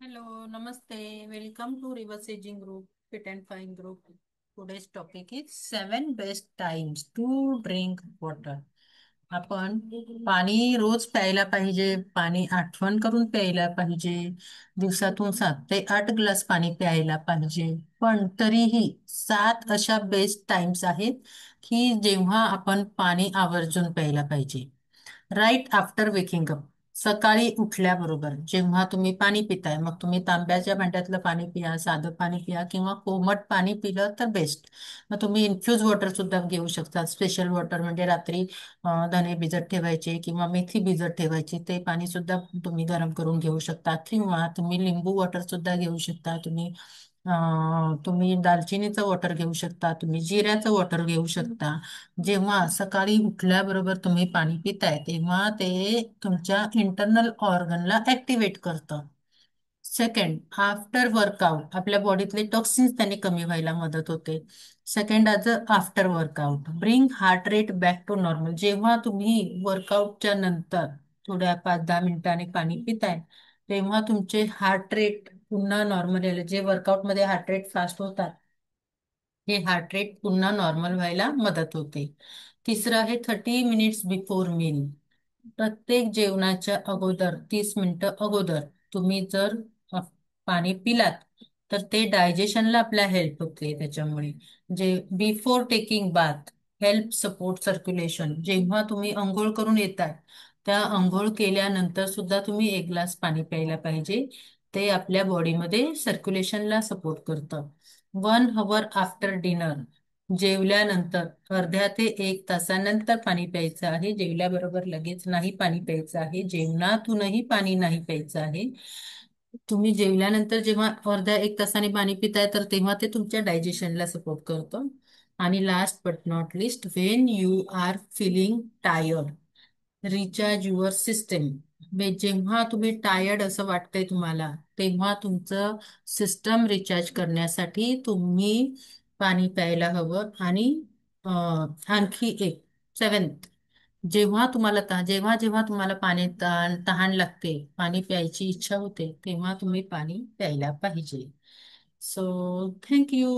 Hello, Namaste. Welcome to Reverse Aging Group, Fit and Fine Group. Today's topic is 7 best times to drink water. आपण पाणी रोज प्यायला पाहिजे, पाणी आठवण करून प्यायला पाहिजे. दिवसातून 7 ते 8 ग्लास पाणी प्यायला पाहिजे. पण तरीही 7 अशा बेस्ट टाइम्स आहेत की जेव्हा आपण पाणी आवर्जून प्यायला पाहिजे. राईट आफ्टर वेकिंग अप, सकाळी उठल्याबरोबर जेव्हा तुम्ही पाणी पिताय, मग तुम्ही तांब्याच्या भांड्यातलं पाणी पिया, साधं पाणी पिया किंवा कोमट पाणी पिलं तर बेस्ट. मग तुम्ही इन्फ्यूज वॉटर सुद्धा घेऊ शकता. स्पेशल वॉटर म्हणजे रात्री धने भिजत ठेवायचे किंवा मेथी भिजत ठेवायची, ते पाणी सुद्धा तुम्ही गरम करून घेऊ शकता. किंवा तुम्ही लिंबू वॉटर सुद्धा घेऊ शकता. तुम्ही दालचिनीचं वॉटर घेऊ शकता, तुम्ही जिऱ्याचं वॉटर घेऊ शकता. जेव्हा सकाळी उठल्याबरोबर तुम्ही पाणी पिताय तेव्हा ते तुमच्या इंटरनल ऑर्गनला ऍक्टिव्हेट करतं. सेकंड, आफ्टर वर्कआउट आपल्या बॉडीतले टॉक्सिन्स त्याने कमी व्हायला मदत होते. सेकंड, आज after workout bring heart rate back to normal. जेव्हा तुम्ही वर्कआउटच्या नंतर थोड्या 5-10 मिनिटांनी पाणी पिताय तेव्हा तुमचे हार्ट रेट पुन्हा नॉर्मल यायला, जे वर्कआउटमध्ये हार्ट रेट फास्ट होतात हे हार्ट रेट पुन्हा नॉर्मल व्हायला मदत होते. तिसरं आहे 30 मिनिट्स बिफोर मील. प्रत्येक जेवणाच्या अगोदर 30 मिनिटं अगोदर तुम्ही जर अ, पाणी पिलात तर ते डायजेशनला आपल्या हेल्प होते. त्याच्यामुळे जे before taking bath help support circulation. जेव्हा तुम्ही अंघोळ करून येतात त्या अंघोळ केल्यानंतर सुद्धा तुम्ही 1 ग्लास पाणी प्यायला पाहिजे. ते आपल्या बॉडीमध्ये सर्क्युलेशनला सपोर्ट करतं. 1 अवर आफ्टर डिनर, जेवल्यानंतर अर्ध्या ते 1 तासानंतर पाणी प्यायचं आहे. जेवल्याबरोबर लगेच नाही पाणी प्यायचं आहे. जेवणातूनही पाणी नाही प्यायचं आहे. तुम्ही जेवल्यानंतर जेव्हा अर्ध्या 1 तासाने पाणी पिताय तर तेव्हा ते तुमच्या डायजेशनला सपोर्ट करतं. आणि last but not least, when you are feeling tired recharge your system. जेव्हा तुम्ही टायर्ड असं वाटतंय तुम्हाला तेव्हा तुमचं सिस्टम रिचार्ज करण्यासाठी तुम्ही पाणी प्यायला हवं. आणि आणखी एक, सेवन्थ, जेव्हा जेव्हा तुम्हाला पाणी तहान लागते, पाणी प्यायची इच्छा होते तेव्हा तुम्ही पाणी प्यायला पाहिजे. So thank you.